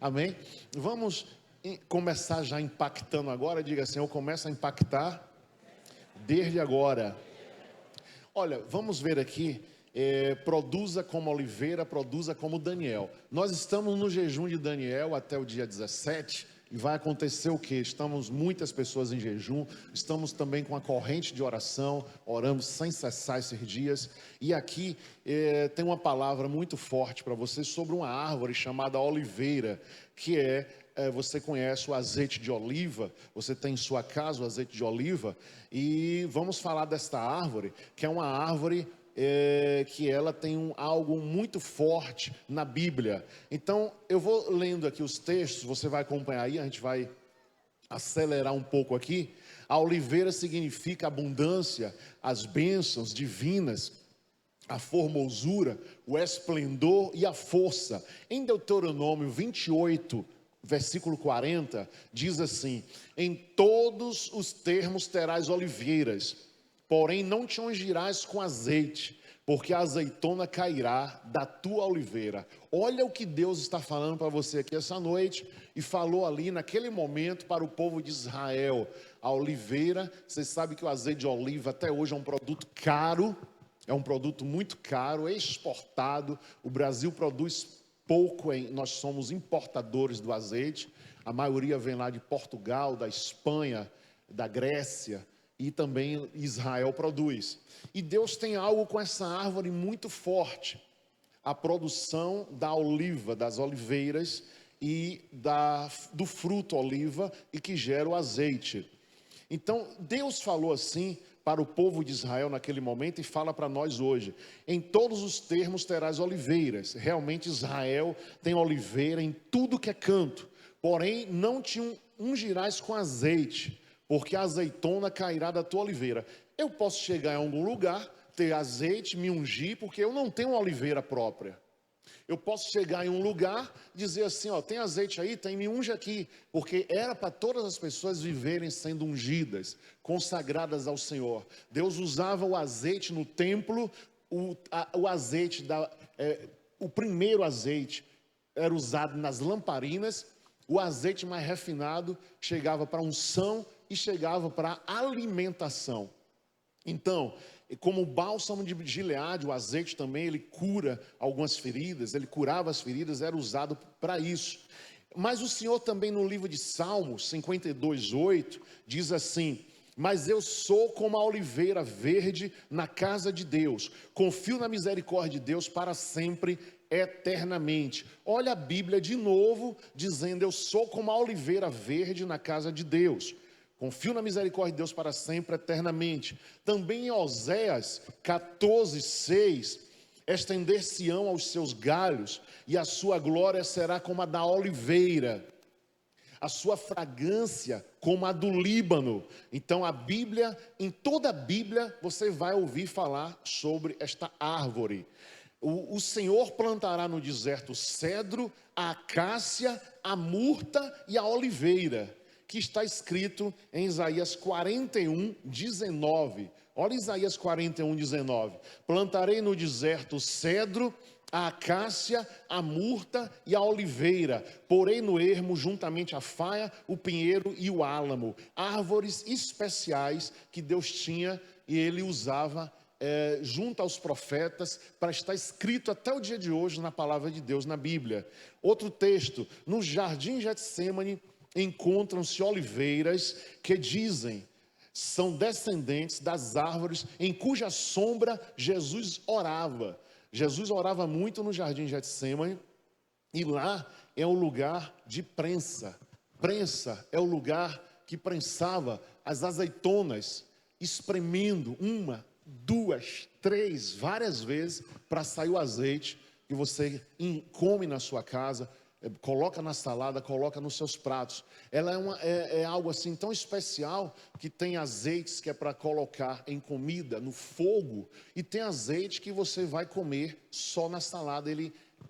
Amém? Vamos começar já impactando agora. Diga assim: eu começo a impactar desde agora. Olha, vamos ver aqui. Produza como Oliveira, produza como Daniel. Nós estamos no jejum de Daniel até o dia 17. E vai acontecer o que? Estamos muitas pessoas em jejum, estamos também com a corrente de oração, oramos sem cessar esses dias. E aqui tem uma palavra muito forte para você sobre uma árvore chamada oliveira, que você conhece o azeite de oliva, você tem em sua casa o azeite de oliva, e vamos falar desta árvore, que é uma árvore que ela tem algo muito forte na Bíblia. Então, eu vou lendo aqui os textos, você vai acompanhar aí, a gente vai acelerar um pouco aqui. A oliveira significa abundância, as bênçãos divinas, a formosura, o esplendor e a força. Em Deuteronômio 28, versículo 40, diz assim: em todos os termos terás oliveiras, porém não te ungirás com azeite, porque a azeitona cairá da tua oliveira. Olha o que Deus está falando para você aqui essa noite, e falou ali naquele momento para o povo de Israel. A oliveira, você sabe que o azeite de oliva até hoje é um produto caro, é um produto muito caro, exportado. O Brasil produz pouco, nós somos importadores do azeite, a maioria vem lá de Portugal, da Espanha, da Grécia, e também Israel produz. E Deus tem algo com essa árvore muito forte, a produção da oliva, das oliveiras e do fruto oliva, e que gera o azeite. Então Deus falou assim para o povo de Israel naquele momento, e fala para nós hoje: em todos os termos terás oliveiras. Realmente Israel tem oliveira em tudo que é canto, porém não te ungirás com azeite, porque a azeitona cairá da tua oliveira. Eu posso chegar em algum lugar, ter azeite, me ungir, porque eu não tenho uma oliveira própria. Eu posso chegar em um lugar, dizer assim: ó, tem azeite aí? Tem, me unge aqui. Porque era para todas as pessoas viverem sendo ungidas, consagradas ao Senhor. Deus usava o azeite no templo, o azeite, o primeiro azeite era usado nas lamparinas, o azeite mais refinado chegava para unção e chegava para alimentação. Então, como o bálsamo de Gileade, o azeite também, ele cura algumas feridas, ele curava as feridas, era usado para isso. Mas o Senhor também no livro de Salmos 52:8 diz assim: mas eu sou como a oliveira verde na casa de Deus, confio na misericórdia de Deus para sempre, eternamente. Olha a Bíblia de novo dizendo: eu sou como a oliveira verde na casa de Deus, confio na misericórdia de Deus para sempre, eternamente. Também em Oséias 14:6, estender-se-ão aos seus galhos, e a sua glória será como a da oliveira, a sua fragrância como a do Líbano. Então a Bíblia, em toda a Bíblia, você vai ouvir falar sobre esta árvore. O Senhor plantará no deserto o cedro, a acácia, a murta e a oliveira, que está escrito em Isaías 41:19. Olha Isaías 41:19. Plantarei no deserto o cedro, a acácia, a murta e a oliveira, porei no ermo juntamente a faia, o pinheiro e o álamo, árvores especiais que Deus tinha e ele usava junto aos profetas, para estar escrito até o dia de hoje na palavra de Deus, na Bíblia. Outro texto: no jardim Getsêmani encontram-se oliveiras que dizem, são descendentes das árvores em cuja sombra Jesus orava. Jesus orava muito no jardim Getsêmani, e lá é um lugar de prensa. Prensa é o lugar que prensava as azeitonas, espremendo uma, duas, três, várias vezes, para sair o azeite que você come na sua casa, coloca na salada, coloca nos seus pratos. Ela é algo assim tão especial, que tem azeites que é para colocar em comida, no fogo, e tem azeite que você vai comer só na salada,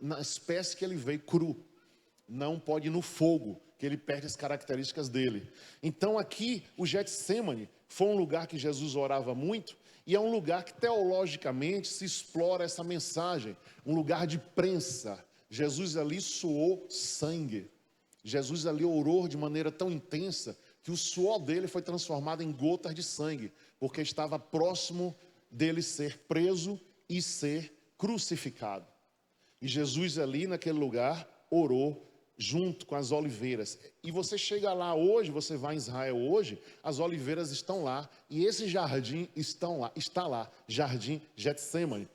na espécie que ele veio cru, não pode ir no fogo, que ele perde as características dele. Então aqui o Getsêmani foi um lugar que Jesus orava muito, e é um lugar que teologicamente se explora essa mensagem, um lugar de prensa. Jesus ali suou sangue. Jesus ali orou de maneira tão intensa que o suor dele foi transformado em gotas de sangue, porque estava próximo dele ser preso e ser crucificado. E Jesus ali naquele lugar orou junto com as oliveiras. E você chega lá hoje, você vai em Israel hoje, as oliveiras estão lá, e esse jardim está lá, Jardim Getsêmani.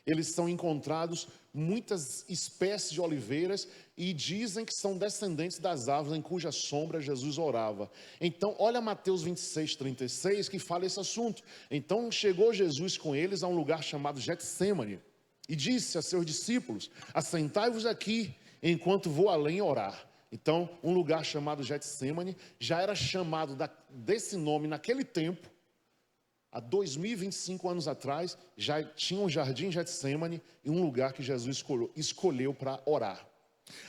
Eles são encontrados muitas espécies de oliveiras e dizem que são descendentes das árvores em cuja sombra Jesus orava. Então, olha Mateus 26, 36, que fala esse assunto. Então, chegou Jesus com eles a um lugar chamado Getsêmani e disse a seus discípulos: assentai-vos aqui, enquanto vou além orar. Então, um lugar chamado Getsêmani já era chamado desse nome naquele tempo. Há 2025 anos atrás, já tinha um jardim Getsêmani e um lugar que Jesus escolheu para orar.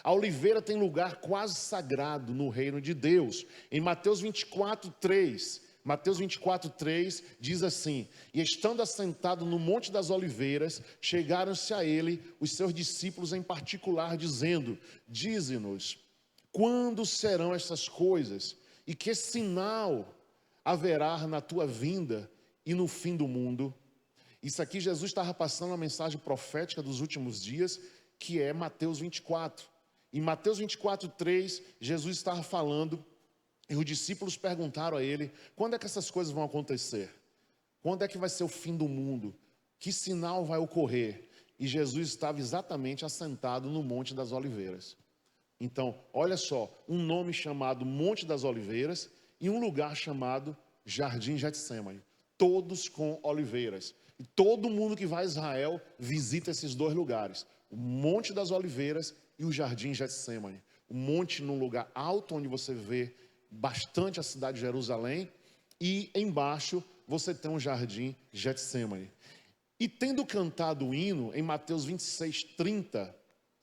A oliveira tem lugar quase sagrado no reino de Deus. Em Mateus 24:3, Mateus 24:3 diz assim: e estando assentado no Monte das Oliveiras, chegaram-se a ele os seus discípulos em particular, dizendo: dize-nos, quando serão estas coisas? E que sinal haverá na tua vinda e no fim do mundo? Isso aqui Jesus estava passando a mensagem profética dos últimos dias, que é Mateus 24. Em Mateus 24:3, Jesus estava falando, e os discípulos perguntaram a ele: quando é que essas coisas vão acontecer? Quando é que vai ser o fim do mundo? Que sinal vai ocorrer? E Jesus estava exatamente assentado no Monte das Oliveiras. Então, olha só, um nome chamado Monte das Oliveiras e um lugar chamado Jardim Getsêmani. Todos com oliveiras. E todo mundo que vai a Israel visita esses dois lugares: o Monte das Oliveiras e o Jardim Getsêmani. O monte num lugar alto, onde você vê bastante a cidade de Jerusalém, e embaixo você tem um Jardim Getsêmani. E tendo cantado o hino, em Mateus 26:30,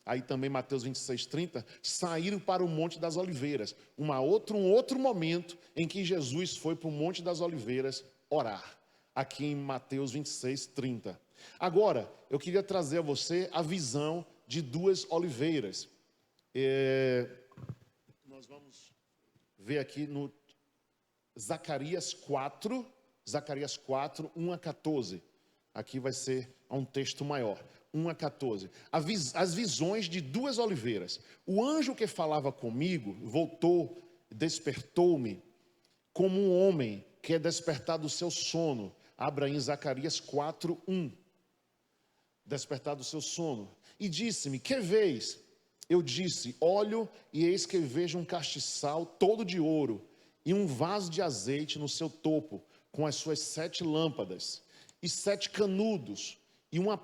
aí também Mateus 26:30, saíram para o Monte das Oliveiras. Um outro momento em que Jesus foi para o Monte das Oliveiras orar, aqui em Mateus 26:30. Agora, eu queria trazer a você a visão de duas oliveiras. Nós vamos ver aqui no Zacarias 4, 1 a 14. Aqui vai ser um texto maior, 1 a 14. As visões de duas oliveiras. O anjo que falava comigo voltou, despertou-me como um homem que é despertado do seu sono. Abra em Zacarias 4:1. Despertado do seu sono. E disse-me: que vês? Eu disse: olho, e eis que vejo um castiçal todo de ouro, e um vaso de azeite no seu topo, com as suas 7 lâmpadas, e 7 canudos, e uma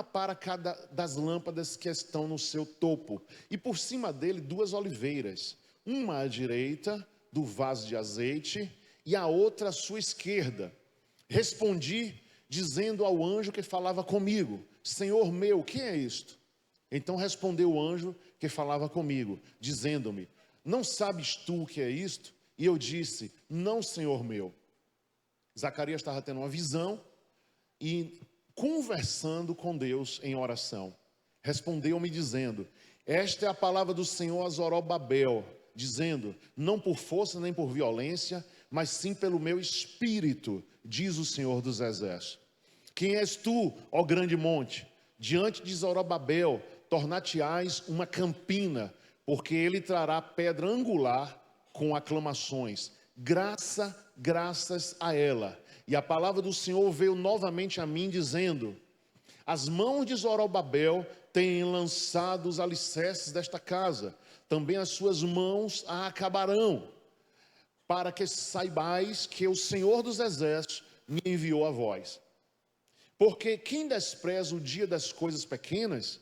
para cada das lâmpadas que estão no seu topo, e por cima dele 2 oliveiras, uma à direita do vaso de azeite, e a outra à sua esquerda. Respondi, dizendo ao anjo que falava comigo: Senhor meu, o que é isto? Então respondeu o anjo que falava comigo, dizendo-me: não sabes tu o que é isto? E eu disse: não, Senhor meu. Zacarias estava tendo uma visão e conversando com Deus em oração. Respondeu-me dizendo: esta é a palavra do Senhor a Zorobabel, dizendo: não por força nem por violência, mas sim pelo meu espírito, diz o Senhor dos Exércitos. Quem és tu, ó grande monte? Diante de Zorobabel tornar-te-ás uma campina, porque ele trará pedra angular com aclamações. Graças a ela. E a palavra do Senhor veio novamente a mim, dizendo: as mãos de Zorobabel têm lançado os alicerces desta casa, também as suas mãos a acabarão, para que saibais que o Senhor dos Exércitos me enviou a vós. Porque quem despreza o dia das coisas pequenas,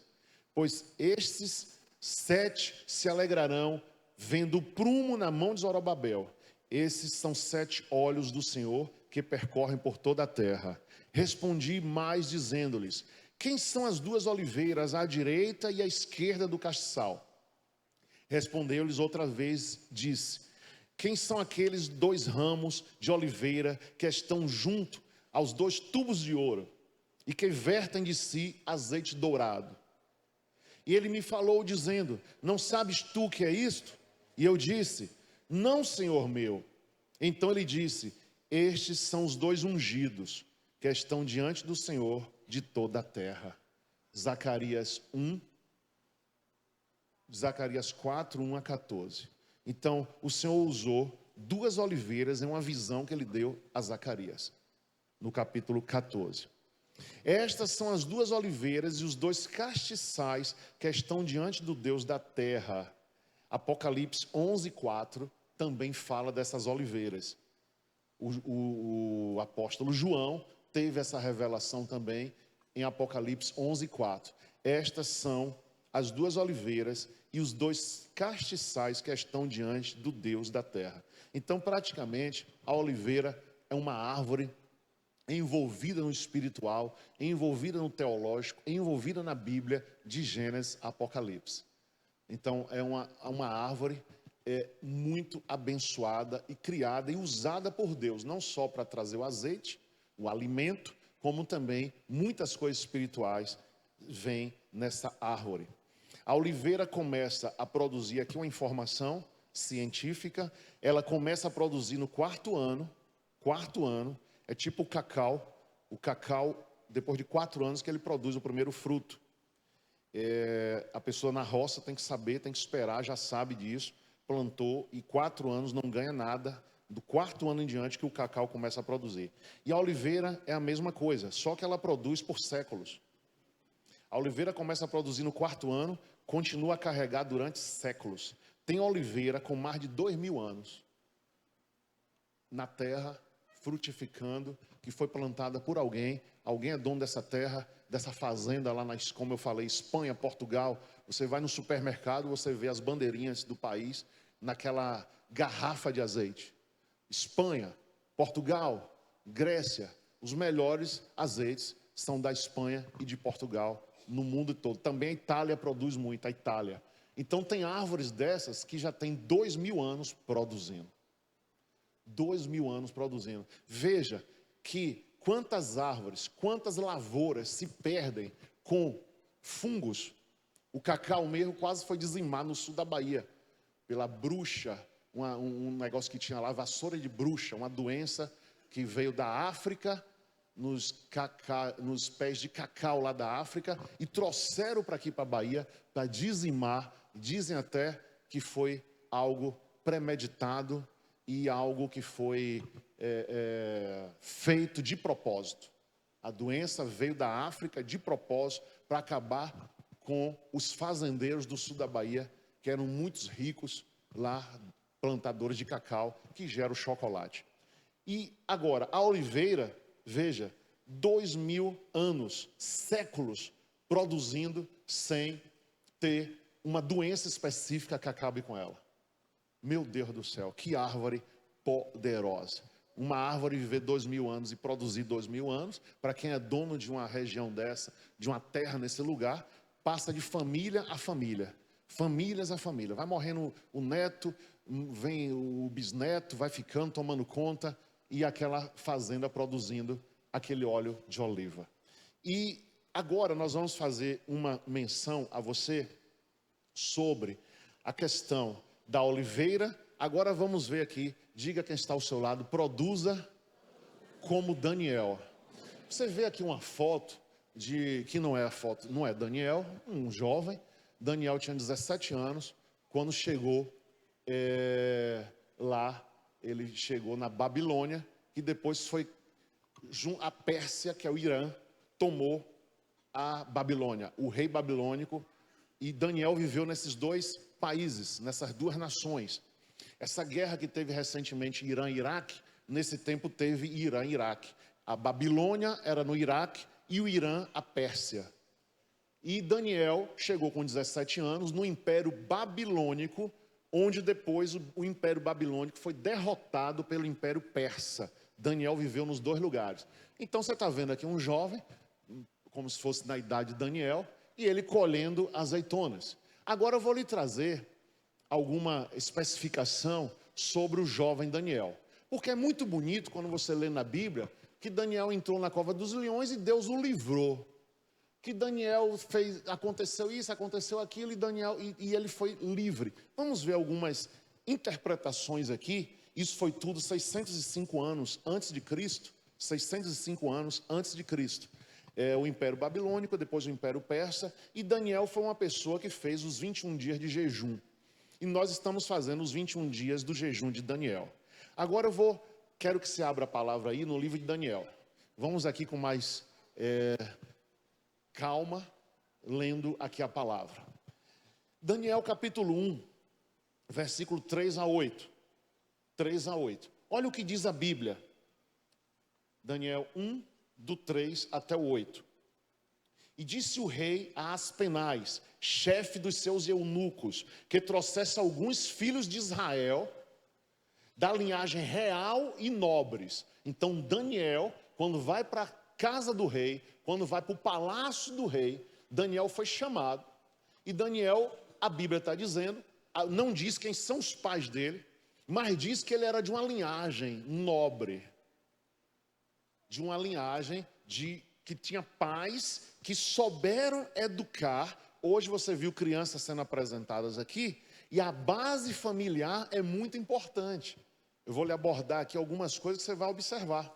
pois estes 7 se alegrarão, vendo o prumo na mão de Zorobabel. Esses são 7 olhos do Senhor que percorrem por toda a terra. Respondi mais, dizendo-lhes: quem são as 2 oliveiras, à direita e à esquerda do castiçal? Respondeu-lhes outra vez, disse: quem são aqueles 2 ramos de oliveira que estão junto aos 2 tubos de ouro, e que vertem de si azeite dourado? E ele me falou dizendo: não sabes tu o que é isto? E eu disse: não, Senhor meu. Então ele disse: estes são os dois ungidos que estão diante do Senhor de toda a terra. Zacarias 4, 1 a 14. Então o Senhor usou duas oliveiras em uma visão que ele deu a Zacarias, no capítulo 14. Estas são as duas oliveiras e os dois castiçais que estão diante do Deus da terra. Apocalipse 11:4 também fala dessas oliveiras. O apóstolo João teve essa revelação também em Apocalipse 11:4. Estas são as duas oliveiras e os dois castiçais que estão diante do Deus da terra. Então, praticamente, a oliveira é uma árvore envolvida no espiritual, envolvida no teológico, envolvida na Bíblia, de Gênesis a Apocalipse. Então, é uma árvore muito abençoada e criada e usada por Deus, não só para trazer o azeite, o alimento, como também muitas coisas espirituais vêm nessa árvore. A oliveira começa a produzir aqui uma informação científica, ela começa a produzir no quarto ano, é tipo o cacau, depois de 4 anos que ele produz o primeiro fruto. A pessoa na roça tem que saber, tem que esperar, já sabe disso, plantou e 4 anos não ganha nada, do quarto ano em diante que o cacau começa a produzir. E a oliveira é a mesma coisa, só que ela produz por séculos. A oliveira começa a produzir no quarto ano, continua a carregar durante séculos. Tem oliveira com mais de 2.000 anos na terra, frutificando, que foi plantada por alguém é dono dessa terra, dessa fazenda lá, como eu falei, Espanha, Portugal. Você vai no supermercado, você vê as bandeirinhas do país naquela garrafa de azeite. Espanha, Portugal, Grécia, os melhores azeites são da Espanha e de Portugal no mundo todo. Também a Itália produz muito, a Itália. Então tem árvores dessas que já tem 2.000 anos produzindo. 2.000 anos produzindo. Veja que quantas árvores, quantas lavouras se perdem com fungos. O cacau mesmo quase foi dizimado no sul da Bahia pela bruxa, um negócio que tinha lá, vassoura de bruxa, uma doença que veio da África, nos pés de cacau lá da África, e trouxeram para aqui para a Bahia para dizimar. Dizem até que foi algo premeditado e algo que foi feito de propósito. A doença veio da África de propósito para acabar com os fazendeiros do sul da Bahia, que eram muitos ricos lá, plantadores de cacau, que geram chocolate. E agora, a oliveira, veja, 2.000 anos, séculos, produzindo sem ter uma doença específica que acabe com ela. Meu Deus do céu, que árvore poderosa. Uma árvore viver 2.000 anos e produzir 2.000 anos, para quem é dono de uma região dessa, de uma terra nesse lugar, passa de família a família, famílias a família. Vai morrendo o neto, vem o bisneto, vai ficando, tomando conta, e aquela fazenda produzindo aquele óleo de oliva. E agora nós vamos fazer uma menção a você sobre a questão da oliveira. Agora vamos ver aqui, diga quem está ao seu lado, produza como Daniel. Você vê aqui uma foto que não é Daniel, um jovem. Daniel tinha 17 anos quando chegou lá. Ele chegou na Babilônia, que depois foi a Pérsia, que é o Irã, tomou a Babilônia, o rei babilônico. E Daniel viveu nesses dois países, nessas duas nações. Essa guerra que teve recentemente Irã e Iraque, nesse tempo teve Irã e Iraque. A Babilônia era no Iraque e o Irã a Pérsia. E Daniel chegou com 17 anos no Império Babilônico, onde depois o Império Babilônico foi derrotado pelo Império Persa. Daniel viveu nos dois lugares. Então você está vendo aqui um jovem, como se fosse na idade de Daniel, e ele colhendo azeitonas. Agora eu vou lhe trazer alguma especificação sobre o jovem Daniel. Porque é muito bonito quando você lê na Bíblia que Daniel entrou na cova dos leões e Deus o livrou. que Daniel fez, aconteceu isso, aconteceu aquilo, e ele foi livre. Vamos ver algumas interpretações aqui. Isso foi tudo 605 anos antes de Cristo. 605 anos antes de Cristo. O Império Babilônico, depois o Império Persa, e Daniel foi uma pessoa que fez os 21 dias de jejum. E nós estamos fazendo os 21 dias do jejum de Daniel. Agora quero que você abra a palavra aí no livro de Daniel. Vamos aqui com mais calma, lendo aqui a palavra. Daniel capítulo 1, versículo 3 a 8. 3 a 8. Olha o que diz a Bíblia. Daniel 1, do 3 até o 8. E disse o rei a Aspenaz, chefe dos seus eunucos, que trouxesse alguns filhos de Israel, da linhagem real e nobres. Então Daniel, quando vai para a casa do rei, quando vai para o palácio do rei, Daniel foi chamado. E Daniel, a Bíblia está dizendo, não diz quem são os pais dele, mas diz que ele era de uma linhagem nobre. De uma linhagem que tinha pais que souberam educar. Hoje você viu crianças sendo apresentadas aqui, e a base familiar é muito importante. Eu vou lhe abordar aqui algumas coisas que você vai observar.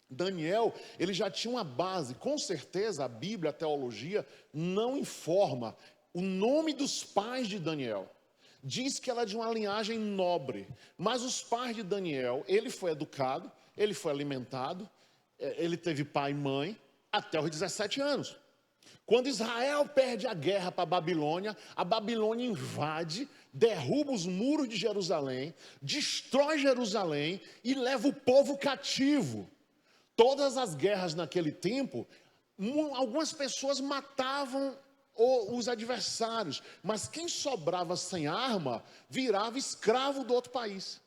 Daniel, ele já tinha uma base, com certeza a Bíblia, a teologia, não informa o nome dos pais de Daniel. Diz que ela é de uma linhagem nobre, mas os pais de Daniel, ele foi educado, ele foi alimentado, ele teve pai e mãe até os 17 anos. Quando Israel perde a guerra para a Babilônia invade, derruba os muros de Jerusalém, destrói Jerusalém e leva o povo cativo. Todas as guerras naquele tempo, algumas pessoas matavam os adversários, mas quem sobrava sem arma virava escravo do outro país.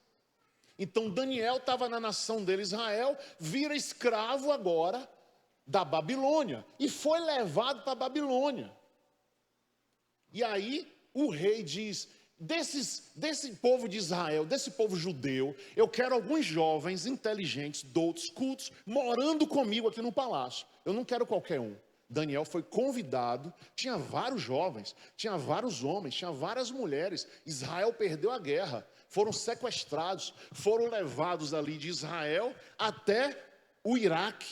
Então Daniel estava na nação dele, Israel, vira escravo agora da Babilônia e foi levado para a Babilônia. E aí o rei diz: desse povo de Israel, desse povo judeu, eu quero alguns jovens inteligentes, doutos, cultos, morando comigo aqui no palácio. Eu não quero qualquer um. Daniel foi convidado, tinha vários jovens, tinha vários homens, tinha várias mulheres. Israel perdeu a guerra, foram sequestrados, foram levados ali de Israel até o Iraque,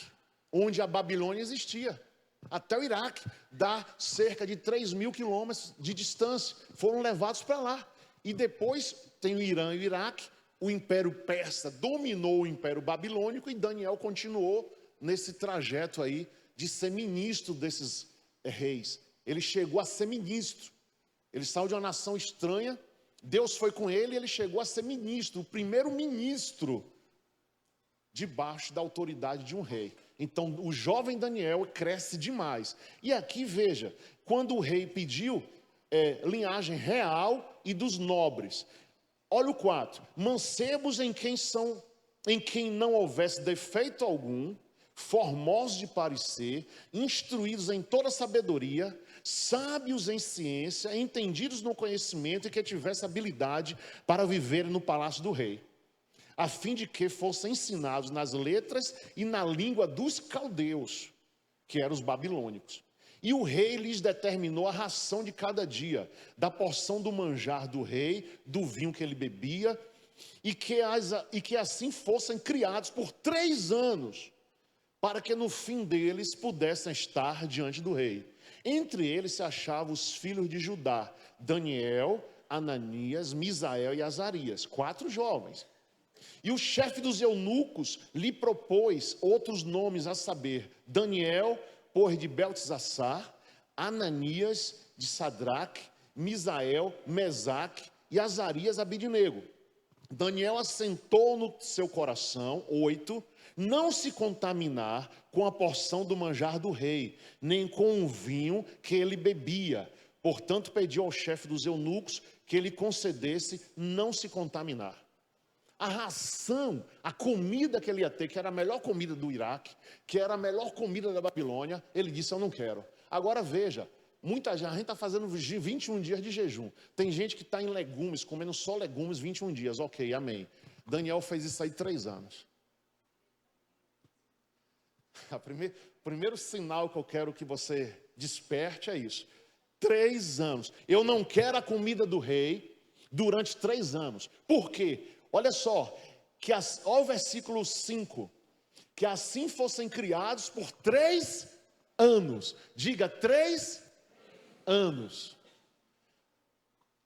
onde a Babilônia existia. Até o Iraque, dá cerca de 3.000 quilômetros de distância, foram levados para lá. E depois tem o Irã e o Iraque, o Império Persa dominou o Império Babilônico e Daniel continuou nesse trajeto aí de ser ministro desses reis. Ele chegou a ser ministro, ele saiu de uma nação estranha, Deus foi com ele e ele chegou a ser ministro, o primeiro ministro debaixo da autoridade de um rei. Então o jovem Daniel cresce demais. E aqui veja, quando o rei pediu linhagem real e dos nobres. Olha o 4, mancebos em quem não houvesse defeito algum, formosos de parecer, instruídos em toda sabedoria, sábios em ciência, entendidos no conhecimento e que tivesse habilidade para viver no palácio do rei, a fim de que fossem ensinados nas letras e na língua dos caldeus, que eram os babilônicos. E o rei lhes determinou a ração de cada dia, da porção do manjar do rei, do vinho que ele bebia, e que assim fossem criados por 3 anos, para que no fim deles pudessem estar diante do rei. Entre eles se achavam os filhos de Judá, Daniel, Ananias, Misael e Azarias, 4 jovens. E o chefe dos eunucos lhe propôs outros nomes, a saber, Daniel, por de Beltesassar, Ananias, de Sadraque, Misael, Mesaque e Azarias, Abidnego. Daniel assentou no seu coração, 8, não se contaminar com a porção do manjar do rei, nem com o vinho que ele bebia. Portanto, pediu ao chefe dos eunucos que ele concedesse não se contaminar. A ração, a comida que ele ia ter, que era a melhor comida do Iraque, que era a melhor comida da Babilônia, ele disse: eu não quero. Agora veja, muita gente está fazendo 21 dias de jejum. Tem gente que está em legumes, comendo só legumes 21 dias. Ok, amém. Daniel fez isso aí 3 anos. O primeiro sinal que eu quero que você Desperte é isso. 3 anos. Eu não quero a comida do rei durante 3 anos. Por quê? Olha só, olha o versículo 5. Que assim fossem criados por 3 anos. Diga, 3 anos.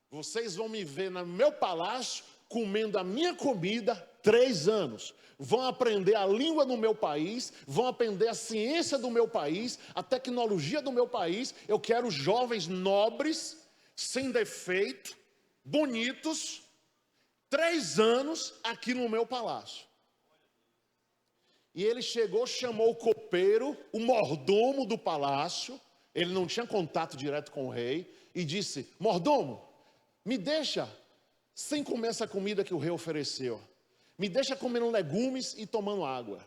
Vocês vão me ver no meu palácio, comendo a minha comida 3 anos. Vão aprender a língua do meu país, vão aprender a ciência do meu país, a tecnologia do meu país. Eu quero jovens nobres, sem defeito, bonitos, 3 anos aqui no meu palácio. E ele chegou, chamou o copeiro, o mordomo do palácio, ele não tinha contato direto com o rei, e disse: mordomo, me deixa sem comer essa comida que o rei ofereceu. Me deixa comendo legumes e tomando água.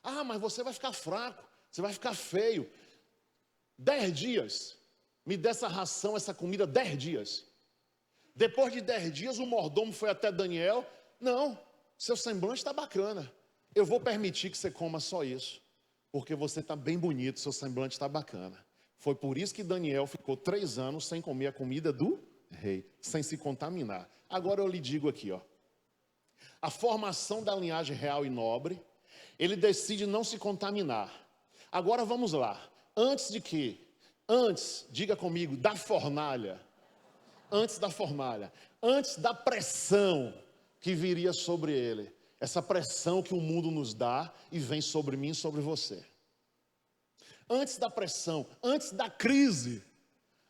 Ah, mas você vai ficar fraco, você vai ficar feio. 10 dias, me dê essa ração, essa comida, 10 dias. Depois de 10 dias, o mordomo foi até Daniel. Não, seu semblante está bacana. Eu vou permitir que você coma só isso, porque você está bem bonito, seu semblante está bacana. Foi por isso que Daniel ficou 3 anos sem comer a comida do rei, sem se contaminar. Agora eu lhe digo aqui, ó. A formação da linhagem real e nobre, ele decide não se contaminar. Agora vamos lá. Antes de quê? Antes, diga comigo, da fornalha. Antes da fornalha. Antes da pressão que viria sobre ele. Essa pressão que o mundo nos dá e vem sobre mim e sobre você. Antes da pressão, antes da crise.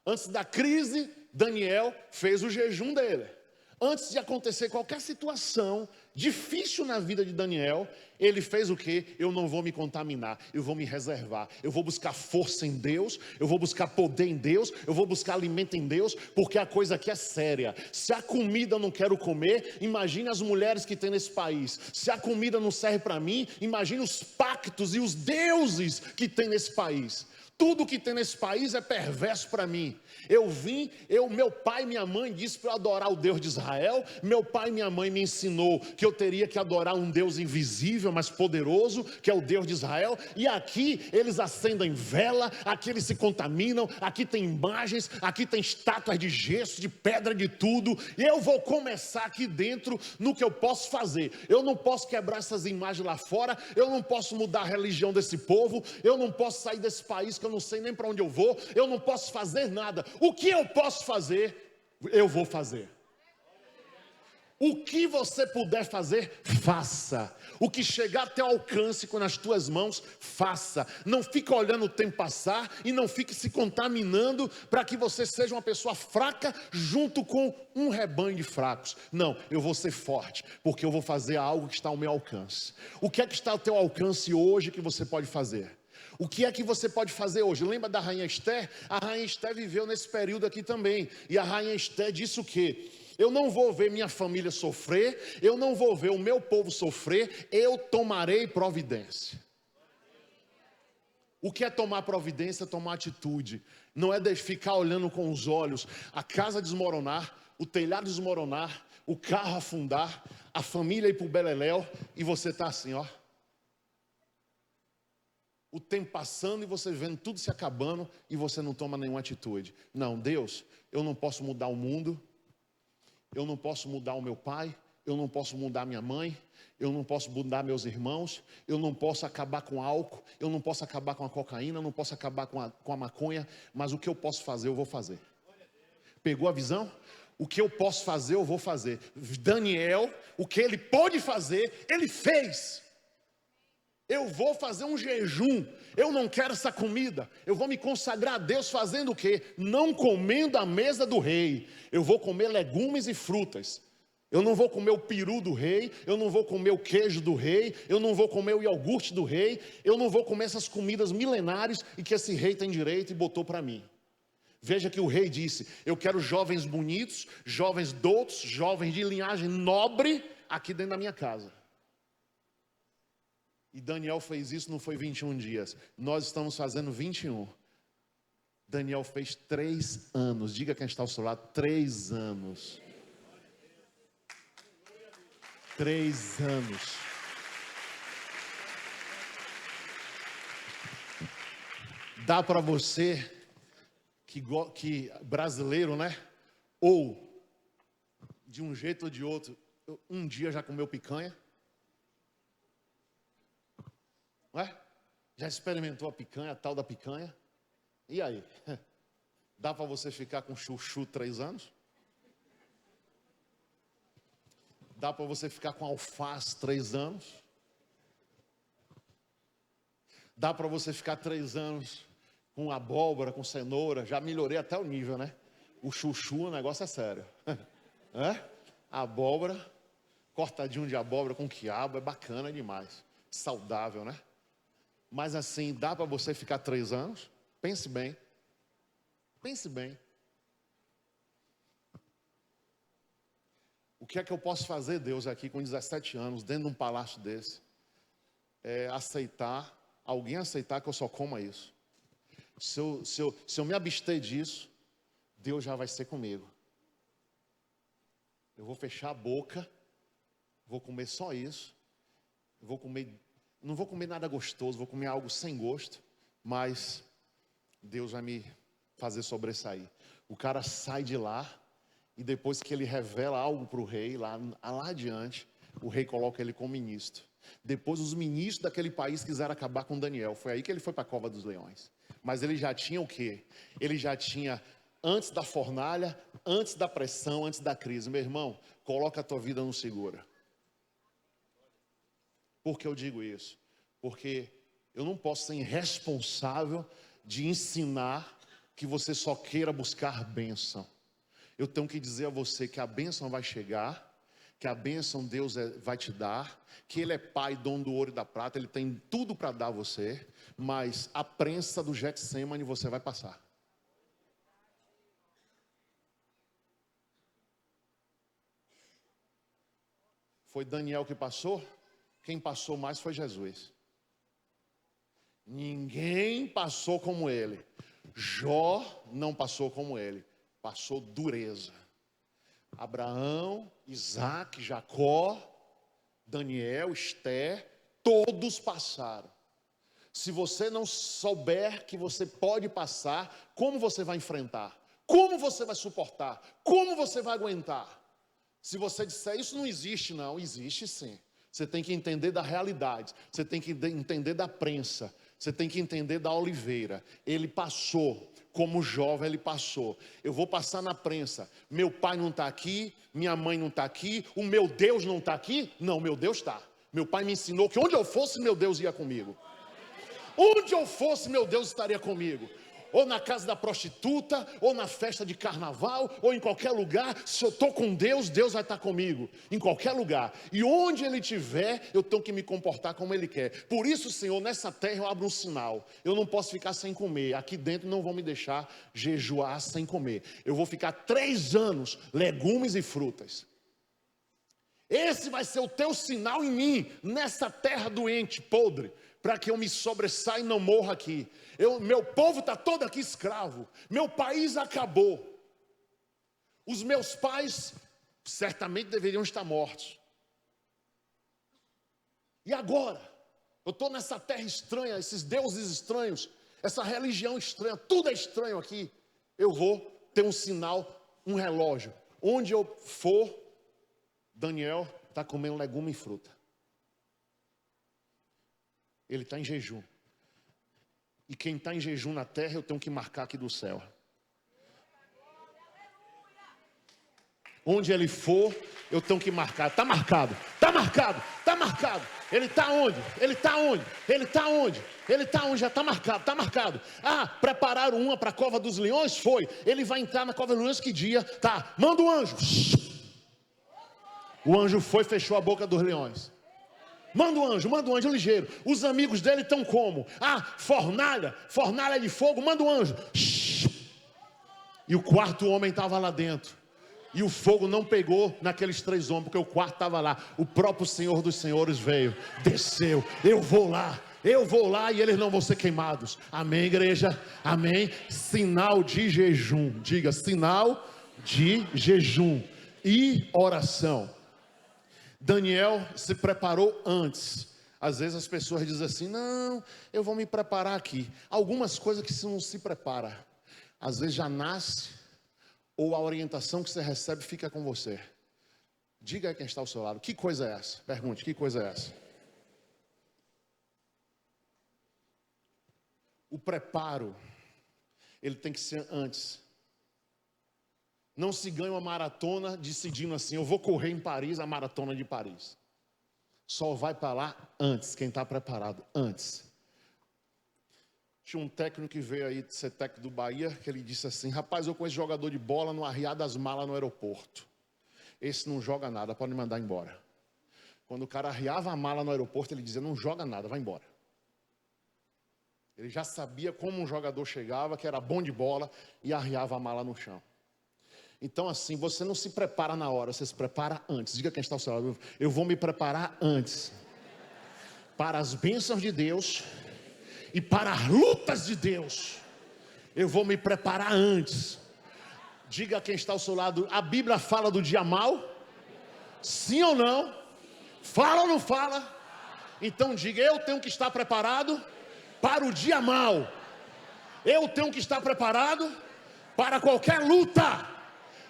Antes da crise, Daniel fez o jejum dele. Antes de acontecer qualquer situação difícil na vida de Daniel, ele fez o quê? Eu não vou me contaminar, eu vou me reservar. Eu vou buscar força em Deus, eu vou buscar poder em Deus, eu vou buscar alimento em Deus, porque a coisa aqui é séria. Se a comida eu não quero comer, imagine as mulheres que tem nesse país. Se a comida não serve para mim, imagine os pactos e os deuses que tem nesse país. Tudo que tem nesse país é perverso para mim. Meu pai e minha mãe disse para eu adorar o Deus de Israel. Meu pai e minha mãe me ensinou que eu teria que adorar um Deus invisível, mas poderoso, que é o Deus de Israel. E aqui eles acendem vela, aqui eles se contaminam, aqui tem imagens, aqui tem estátuas de gesso, de pedra, de tudo. E eu vou começar aqui dentro no que eu posso fazer. Eu não posso quebrar essas imagens lá fora, eu não posso mudar a religião desse povo, eu não posso sair desse país que eu não sei nem para onde eu vou, eu não posso fazer nada. O que eu posso fazer, eu vou fazer. O que você puder fazer, faça. O que chegar até o alcance com nas tuas mãos, faça. Não fique olhando o tempo passar e não fique se contaminando para que você seja uma pessoa fraca junto com um rebanho de fracos. Não, eu vou ser forte, porque eu vou fazer algo que está ao meu alcance. O que é que está ao teu alcance hoje que você pode fazer? O que é que você pode fazer hoje? Lembra da rainha Esther? A rainha Esther viveu nesse período aqui também. E a rainha Esther disse o quê? Eu não vou ver minha família sofrer, eu não vou ver o meu povo sofrer, eu tomarei providência. O que é tomar providência? Tomar atitude. Não é ficar olhando com os olhos a casa desmoronar, o telhado desmoronar, o carro afundar, a família ir para o beleléu e você está assim, ó. O tempo passando e você vendo tudo se acabando e você não toma nenhuma atitude. Não, Deus, eu não posso mudar o mundo, eu não posso mudar o meu pai, eu não posso mudar minha mãe, eu não posso mudar meus irmãos, eu não posso acabar com álcool, eu não posso acabar com a cocaína, eu não posso acabar com a maconha, mas o que eu posso fazer, eu vou fazer. Pegou a visão? O que eu posso fazer, eu vou fazer. Daniel, o que ele pôde fazer, ele fez. Eu vou fazer um jejum, eu não quero essa comida, eu vou me consagrar a Deus fazendo o quê? Não comendo a mesa do rei, eu vou comer legumes e frutas, eu não vou comer o peru do rei, eu não vou comer o queijo do rei, eu não vou comer o iogurte do rei, eu não vou comer essas comidas milenares e que esse rei tem direito e botou para mim. Veja que o rei disse, eu quero jovens bonitos, jovens doutos, jovens de linhagem nobre aqui dentro da minha casa. E Daniel fez isso, não foi 21 dias. Nós estamos fazendo 21. Daniel fez 3 anos. Diga quem está ao seu lado, 3 anos. 3 anos. Dá para você que brasileiro, né? Ou de um jeito ou de outro, um dia já comeu picanha? Não é? Já experimentou a picanha, a tal da picanha? E aí? Dá para você ficar com chuchu 3 anos? Dá para você ficar com alface 3 anos? Dá para você ficar 3 anos com abóbora, com cenoura? Já melhorei até o nível, né? O chuchu, o negócio é sério. É? Abóbora, cortadinho de abóbora com quiabo, é bacana demais. Saudável, né? Mas assim, dá para você ficar 3 anos? Pense bem. Pense bem. O que é que eu posso fazer, Deus, aqui com 17 anos, dentro de um palácio desse? É aceitar, alguém aceitar que eu só coma isso. Se eu me abster disso, Deus já vai ser comigo. Eu vou fechar a boca, vou comer só isso. Não vou comer nada gostoso, vou comer algo sem gosto, mas Deus vai me fazer sobressair. O cara sai de lá, e depois que ele revela algo para o rei, lá adiante, o rei coloca ele como ministro. Depois os ministros daquele país quiseram acabar com Daniel. Foi aí que ele foi para a cova dos leões. Mas ele já tinha o quê? Ele já tinha, antes da fornalha, antes da pressão, antes da crise. Meu irmão, coloca a tua vida no segura. Por que eu digo isso? Porque eu não posso ser irresponsável de ensinar que você só queira buscar bênção. Eu tenho que dizer a você que a bênção vai chegar, que a bênção Deus vai te dar, que Ele é Pai, dono do ouro e da prata, Ele tem tudo para dar a você, mas a prensa do Getsemane você vai passar. Foi Daniel que passou? Quem passou mais foi Jesus. Ninguém passou como ele. Jó não passou como ele. Passou dureza. Abraão, Isaac, Jacó, Daniel, Esther, todos passaram. Se você não souber que você pode passar, como você vai enfrentar? Como você vai suportar? Como você vai aguentar? Se você disser, isso não existe, não, existe sim. Você tem que entender da realidade, você tem que entender da prensa, você tem que entender da oliveira. Ele passou, como jovem ele passou. Eu vou passar na prensa, meu pai não está aqui, minha mãe não está aqui, o meu Deus não está aqui? Não, meu Deus está. Meu pai me ensinou que onde eu fosse, meu Deus ia comigo. Onde eu fosse, meu Deus estaria comigo. Ou na casa da prostituta, ou na festa de carnaval, ou em qualquer lugar. Se eu estou com Deus, Deus vai estar comigo, em qualquer lugar. E onde Ele estiver, eu tenho que me comportar como Ele quer. Por isso, Senhor, nessa terra eu abro um sinal. Eu não posso ficar sem comer. Aqui dentro não vão me deixar jejuar sem comer. Eu vou ficar 3 anos, legumes e frutas. Esse vai ser o teu sinal em mim, nessa terra doente, podre, para que eu me sobressaia e não morra aqui. Meu povo está todo aqui escravo, meu país acabou. Os meus pais certamente deveriam estar mortos. E agora? Eu estou nessa terra estranha, esses deuses estranhos, essa religião estranha, tudo é estranho aqui. Eu vou ter um sinal, um relógio. Onde eu for, Daniel está comendo legume e fruta. Ele está em jejum. E quem está em jejum na terra, eu tenho que marcar aqui do céu. Onde ele for, eu tenho que marcar. Está marcado, está marcado, está marcado. Ele está onde? Ele está onde? Ele está onde? Ele está onde? Já está marcado, está marcado. Ah, prepararam uma para a cova dos leões? Foi. Ele vai entrar na cova dos leões que dia? Tá, manda o anjo. O anjo foi e fechou a boca dos leões. Manda o anjo ligeiro. Os amigos dele estão como? Ah, fornalha de fogo, manda o anjo. E o quarto homem estava lá dentro. E o fogo não pegou naqueles 3 homens, porque o quarto estava lá. O próprio Senhor dos Senhores veio, desceu. Eu vou lá e eles não vão ser queimados. Amém, igreja? Amém? Sinal de jejum. Diga, sinal de jejum e oração. Daniel se preparou antes. Às vezes as pessoas dizem assim, não, eu vou me preparar aqui. Algumas coisas que você não se prepara, às vezes já nasce, ou a orientação que você recebe fica com você. Diga aí quem está ao seu lado, que coisa é essa? Pergunte, que coisa é essa? O preparo, ele tem que ser antes. Não se ganha uma maratona decidindo assim, eu vou correr em Paris, a maratona de Paris. Só vai para lá antes, quem está preparado, antes. Tinha um técnico que veio aí ser técnico do Bahia, que ele disse assim, rapaz, eu conheço jogador de bola no arriar das malas no aeroporto. Esse não joga nada, pode me mandar embora. Quando o cara arriava a mala no aeroporto, ele dizia, não joga nada, vai embora. Ele já sabia como um jogador chegava, que era bom de bola, e arriava a mala no chão. Então assim, você não se prepara na hora, você se prepara antes. Diga quem está ao seu lado, eu vou me preparar antes. Para as bênçãos de Deus e para as lutas de Deus. Eu vou me preparar antes. Diga quem está ao seu lado, a Bíblia fala do dia mau? Sim ou não? Fala ou não fala? Então diga, eu tenho que estar preparado para o dia mau. Eu tenho que estar preparado para qualquer luta.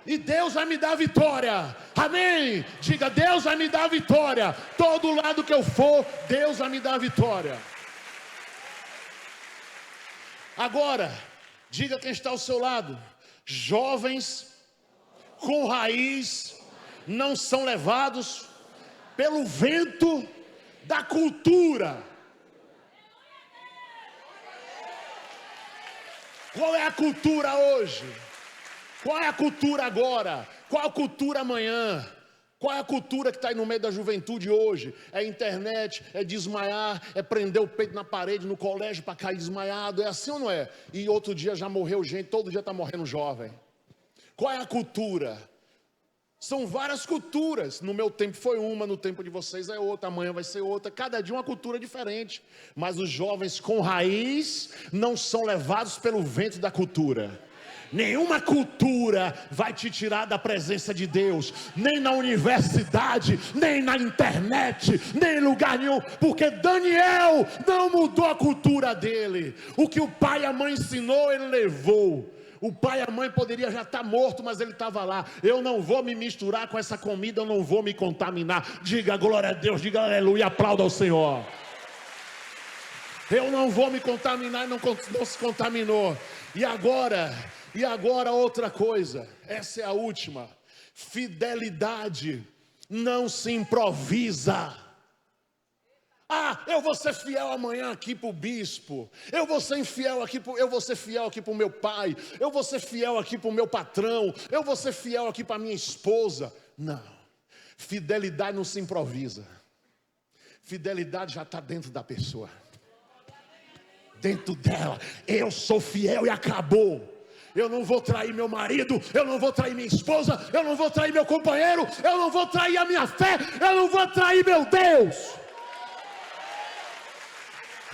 E Deus vai me dar vitória. Amém? Diga, Deus vai me dar vitória. Todo lado que eu for, Deus vai me dar vitória. Agora, diga quem está ao seu lado, jovens com raiz não são levados pelo vento da cultura. Qual é a cultura hoje? Qual é a cultura agora? Qual a cultura amanhã? Qual é a cultura que está aí no meio da juventude hoje? É internet, é desmaiar, é prender o peito na parede no colégio para cair desmaiado. É assim ou não é? E outro dia já morreu gente, todo dia está morrendo jovem. Qual é a cultura? São várias culturas. No meu tempo foi uma, no tempo de vocês é outra, amanhã vai ser outra. Cada dia uma cultura diferente. Mas os jovens com raiz não são levados pelo vento da cultura. Nenhuma cultura vai te tirar da presença de Deus, nem na universidade, nem na internet, nem em lugar nenhum, porque Daniel não mudou a cultura dele. O que o pai e a mãe ensinou, ele levou. O pai e a mãe poderia já estar morto, mas ele estava lá. Eu não vou me misturar com essa comida, eu não vou me contaminar. Diga glória a Deus, diga aleluia, aplauda ao Senhor. Eu não vou me contaminar, não se contaminou. E agora outra coisa, essa é a última. Fidelidade não se improvisa. Ah, eu vou ser fiel amanhã aqui para o bispo. Eu vou ser fiel aqui para o meu pai. Eu vou ser fiel aqui para o meu patrão. Eu vou ser fiel aqui para a minha esposa. Não, fidelidade não se improvisa. Fidelidade já está dentro da pessoa. Dentro dela, eu sou fiel e acabou. Eu não vou trair meu marido, eu não vou trair minha esposa, eu não vou trair meu companheiro, eu não vou trair a minha fé, eu não vou trair meu Deus.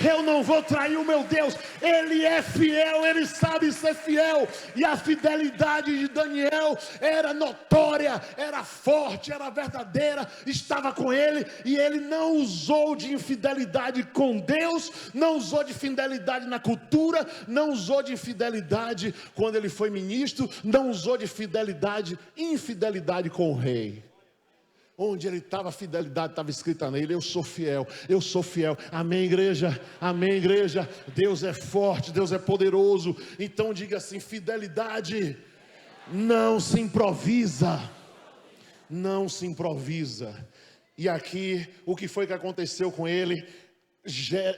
Eu não vou trair o meu Deus. Ele é fiel, ele sabe ser fiel. E a fidelidade de Daniel era notória, era forte, era verdadeira, estava com ele. E ele não usou de infidelidade com Deus, não usou de fidelidade na cultura, não usou de infidelidade quando ele foi ministro, não usou de infidelidade com o rei. Onde ele estava, a fidelidade estava escrita nele. Eu sou fiel, eu sou fiel. Amém, igreja? Amém, igreja? Deus é forte, Deus é poderoso. Então diga assim, fidelidade não se improvisa. Não se improvisa. E aqui, o que foi que aconteceu com ele?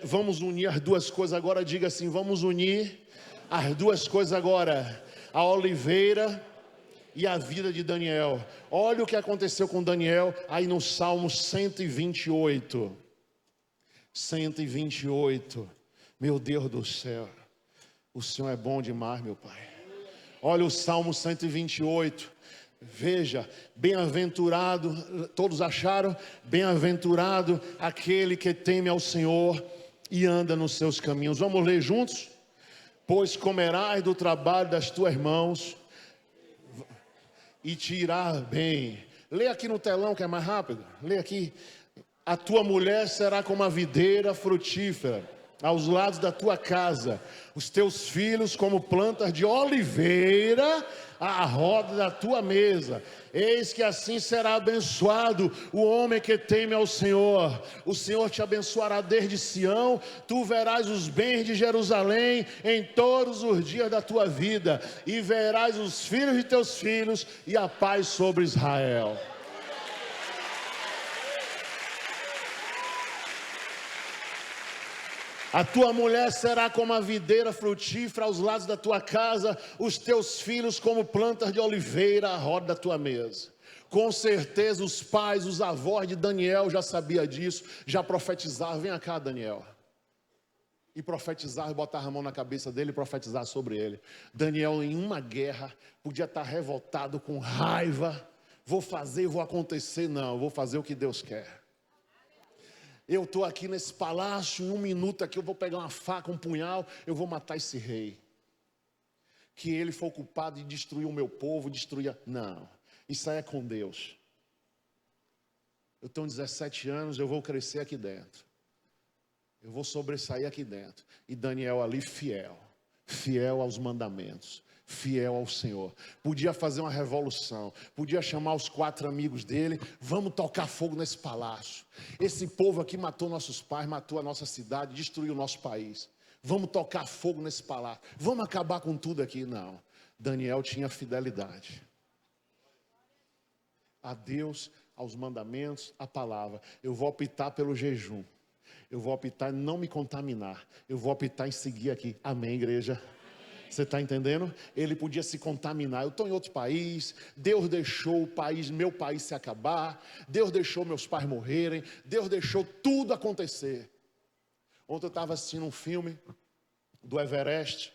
Vamos unir as duas coisas agora. Diga assim, vamos unir as duas coisas agora. A oliveira e a vida de Daniel. Olha o que aconteceu com Daniel aí no Salmo 128. 128. Meu Deus do céu, o Senhor é bom demais, meu Pai. Olha o Salmo 128. Veja, bem-aventurado, todos acharam? Bem-aventurado aquele que teme ao Senhor e anda nos seus caminhos. Vamos ler juntos? Pois comerás do trabalho das tuas mãos e te irá bem. Lê aqui no telão que é mais rápido. Lê aqui. A tua mulher será como a videira frutífera aos lados da tua casa, os teus filhos como plantas de oliveira à roda da tua mesa. Eis que assim será abençoado o homem que teme ao Senhor. O Senhor te abençoará desde Sião, tu verás os bens de Jerusalém em todos os dias da tua vida, e verás os filhos de teus filhos e a paz sobre Israel. A tua mulher será como a videira frutífera aos lados da tua casa, os teus filhos como plantas de oliveira à roda da tua mesa. Com certeza os pais, os avós de Daniel já sabiam disso, já profetizavam. Vem cá, Daniel. E profetizar, e botar a mão na cabeça dele e profetizar sobre ele. Daniel, em uma guerra, podia estar revoltado, com raiva. Vou fazer, vou acontecer. Não, vou fazer o que Deus quer. Eu estou aqui nesse palácio, em um minuto aqui eu vou pegar uma faca, um punhal, eu vou matar esse rei. Que ele foi culpado de destruir o meu povo, destruir... Não, isso aí é com Deus. Eu tenho 17 anos, eu vou crescer aqui dentro. Eu vou sobressair aqui dentro. E Daniel ali fiel, fiel aos mandamentos, fiel ao Senhor. Podia fazer uma revolução, podia chamar os 4 amigos dele, vamos tocar fogo nesse palácio. Esse povo aqui matou nossos pais, matou a nossa cidade, destruiu o nosso país. Vamos tocar fogo nesse palácio, vamos acabar com tudo aqui. Não, Daniel tinha fidelidade a Deus, aos mandamentos, à palavra. Eu vou optar pelo jejum, eu vou optar em não me contaminar, eu vou optar em seguir aqui. Amém, igreja? Você está entendendo? Ele podia se contaminar. Eu estou em outro país, Deus deixou o país, meu país se acabar, Deus deixou meus pais morrerem, Deus deixou tudo acontecer. Ontem eu estava assistindo um filme do Everest.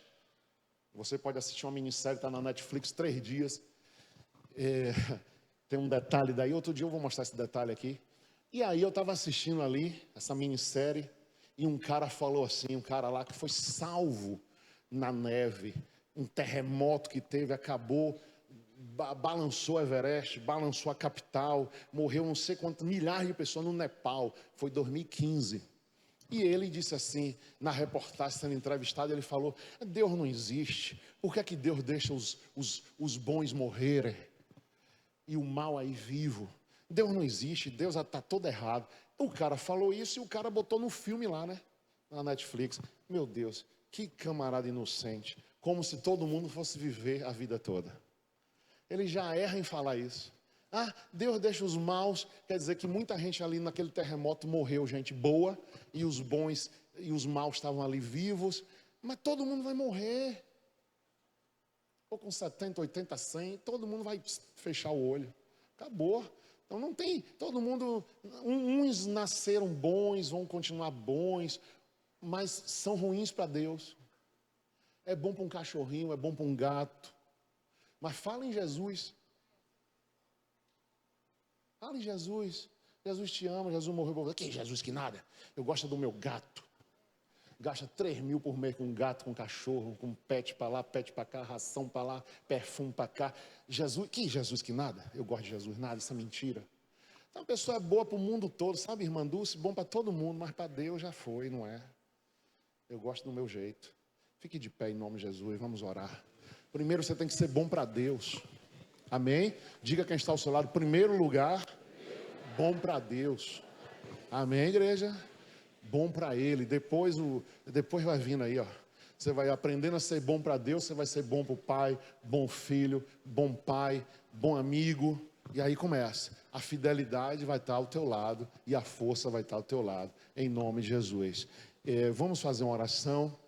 Você pode assistir uma minissérie, está na Netflix, 3 dias. Tem um detalhe daí, outro dia eu vou mostrar esse detalhe aqui. E aí eu estava assistindo ali, essa minissérie, e um cara falou assim, um cara lá que foi salvo na neve, um terremoto que teve, acabou, balançou Everest, balançou a capital, morreu não sei quantas, milhares de pessoas no Nepal, foi 2015. E ele disse assim, na reportagem sendo entrevistado, ele falou, Deus não existe, por que é que Deus deixa os bons morrerem? E o mal aí vivo? Deus não existe, Deus está todo errado. O cara falou isso e o cara botou no filme lá, né? Na Netflix. Meu Deus, que camarada inocente. Como se todo mundo fosse viver a vida toda. Ele já erra em falar isso. Ah, Deus deixa os maus. Quer dizer que muita gente ali naquele terremoto morreu, gente boa. E os bons e os maus estavam ali vivos. Mas todo mundo vai morrer. Ou com 70, 80, 100, todo mundo vai fechar o olho. Acabou. Então não tem, todo mundo, uns nasceram bons, vão continuar bons, mas são ruins para Deus. É bom para um cachorrinho, é bom para um gato. Mas fala em Jesus. Fala em Jesus. Jesus te ama, Jesus morreu por você. Que Jesus que nada? Eu gosto do meu gato. Gasta 3 mil por mês com um gato, com um cachorro, com pet para lá, pet para cá, ração para lá, perfume para cá. Jesus, que Jesus que nada? Eu gosto de Jesus, nada, isso é mentira. Então a pessoa é boa para o mundo todo, sabe, irmã Dulce? Bom para todo mundo, mas para Deus já foi, não é? Eu gosto do meu jeito. Fique de pé em nome de Jesus, vamos orar. Primeiro você tem que ser bom para Deus. Amém? Diga quem está ao seu lado, primeiro lugar, bom para Deus. Amém, igreja? Bom para Ele, depois vai vindo aí, ó. Você vai aprendendo a ser bom para Deus, você vai ser bom para o pai, bom filho, bom pai, bom amigo. E aí começa, a fidelidade vai estar ao teu lado e a força vai estar ao teu lado, em nome de Jesus. Vamos fazer uma oração,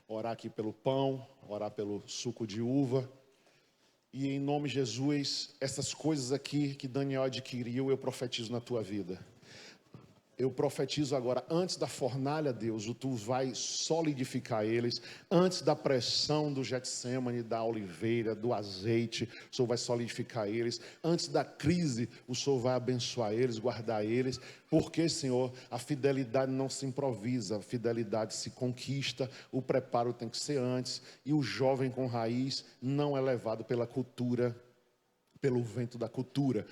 orar aqui pelo pão, orar pelo suco de uva. E em nome de Jesus, essas coisas aqui que Daniel adquiriu, eu profetizo na tua vida. Eu profetizo agora, antes da fornalha, Deus, tu vai solidificar eles. Antes da pressão do Getsemane, da oliveira, do azeite, o Senhor vai solidificar eles. Antes da crise, o Senhor vai abençoar eles, guardar eles. Porque, Senhor, a fidelidade não se improvisa, a fidelidade se conquista. O preparo tem que ser antes. E o jovem com raiz não é levado pela cultura, pelo vento da cultura.